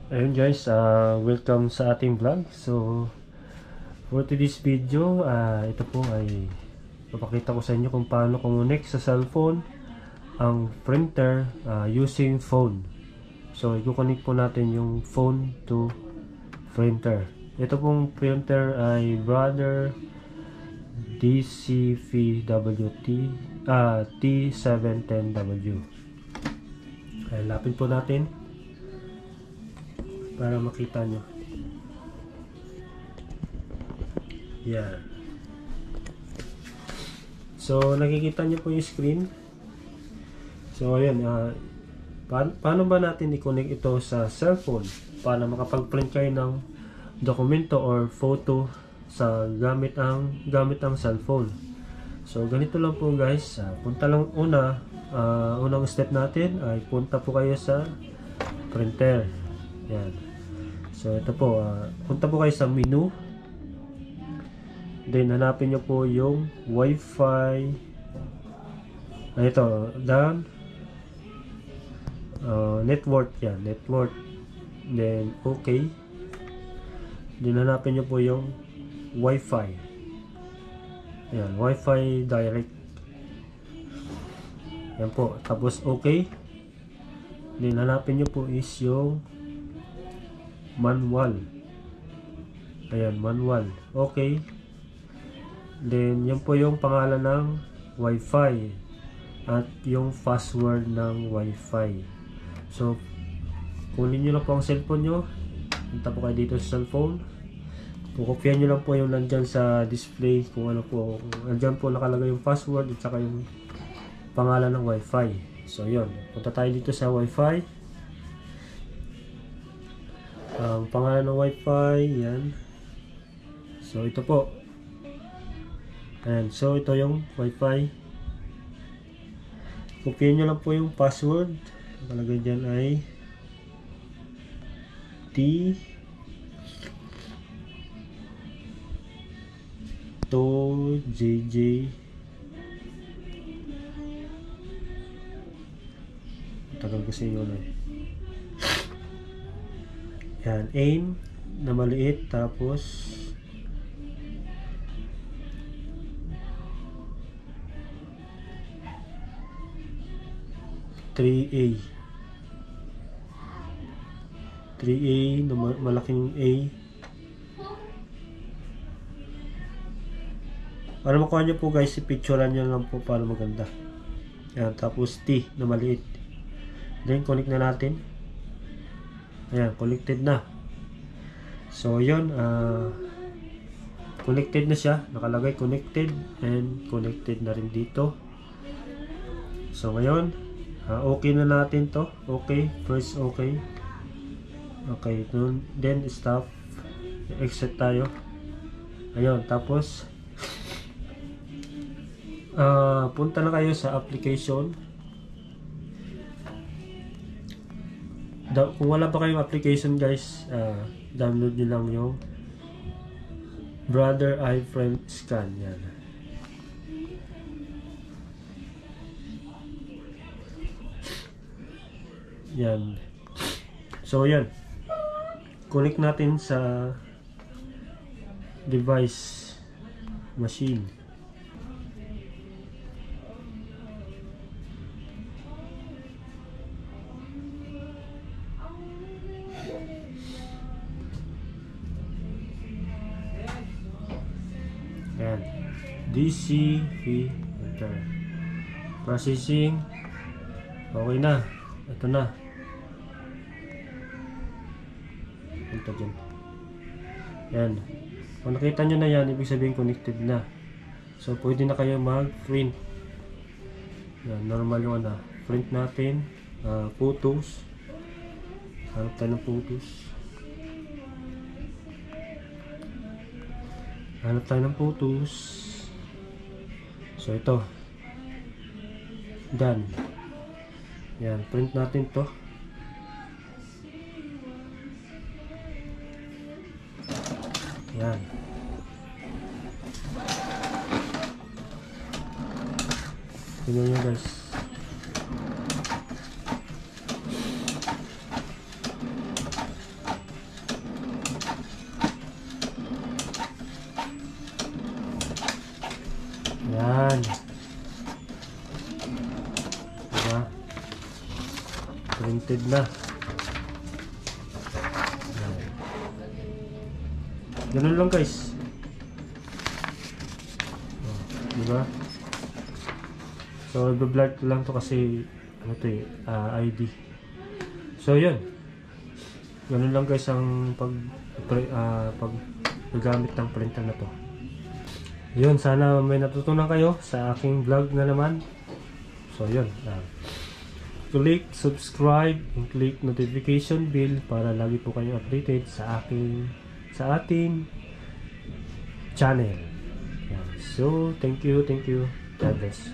Ayun guys, welcome sa ating vlog. So, for today's video, ito po ay papakita ko sa inyo kung paano connect sa cellphone ang printer using phone. So, i-connect po natin yung phone to printer. Ito pong printer ay Brother DCVWT T710W. Ay, lapin po natin para makita nyo. Yan. So, nakikita nyo po yung screen. So, ayan. Paano ba natin i-connect ito sa cellphone para makapag-print kayo ng dokumento or photo sa gamit ang cellphone? So, ganito lang po guys. Punta lang unang step natin ay punta po kayo sa printer. Yan. So ito po, punta po kayo sa menu. Then hanapin nyo po yung Wi-Fi. Ito, down. Network yan, network. Then okay. Then hanapin nyo po yung Wi-Fi. Yan, Wi-Fi direct. Yan po, tapos okay. Then hanapin nyo po is yung manual. Ayan, manual. Okay. Then, yan po yung pangalan ng Wi-Fi at yung password ng Wi-Fi. So, kunin nyo lang po ang cellphone nyo. Punta po kayo dito sa cellphone. Kukopyahan nyo lang po yung nandyan sa display. Kung ano po, nandyan po nakalagay yung password at saka yung pangalan ng Wi-Fi. So, yun. Punta tayo dito sa Wi-Fi. Ang pangalan ng Wi-Fi, yan. So, ito po. Ayan. So, ito yung Wi-Fi. Kopyahin nyo lang po yung password. Nakalagay dyan ay T2JJ. Tagal kasi yun eh. Yan, aim na maliit, tapos A na malaking A. Para makuha nyo po guys, i-picturean nyo lang po para maganda. Yan, tapos T na maliit. Then connect na natin. Ayan, connected na. So, yun. Connected na siya. Nakalagay connected. And connected na rin dito. So, ngayon, okay na natin to. Okay. First, okay. Okay. Then, stop. Exit tayo. Ayun. Tapos, punta na kayo sa application. Kung wala pa kayong application guys, download nyo lang yung Brother iFrame Scan. Yan. Yan. So yan, connect natin sa device, machine. Ayan. DCV enter. Processing. Okay na. Ito na. Ito dyan. Ayan. Kung nakita nyo na yan, ibig sabihin connected na. So, pwede na kayo mag-print. Ayan. Normal yung ano. Print natin. Photos. Hanap tayo ng photos. Hanap tayo ng photos. So ito. Done. Yan, print natin to. Yan. Tingnan nyo guys. printed na. Ganun lang guys. Diba? So i-blur lang to kasi ano to ID. So yun. Ganun lang guys ang paggamit ng printer na to. Yun, sana may natutunan kayo sa aking vlog na naman. So yun. Click subscribe and click notification bell para lagi po kayong updated sa ating channel. Yan. So thank you. God bless.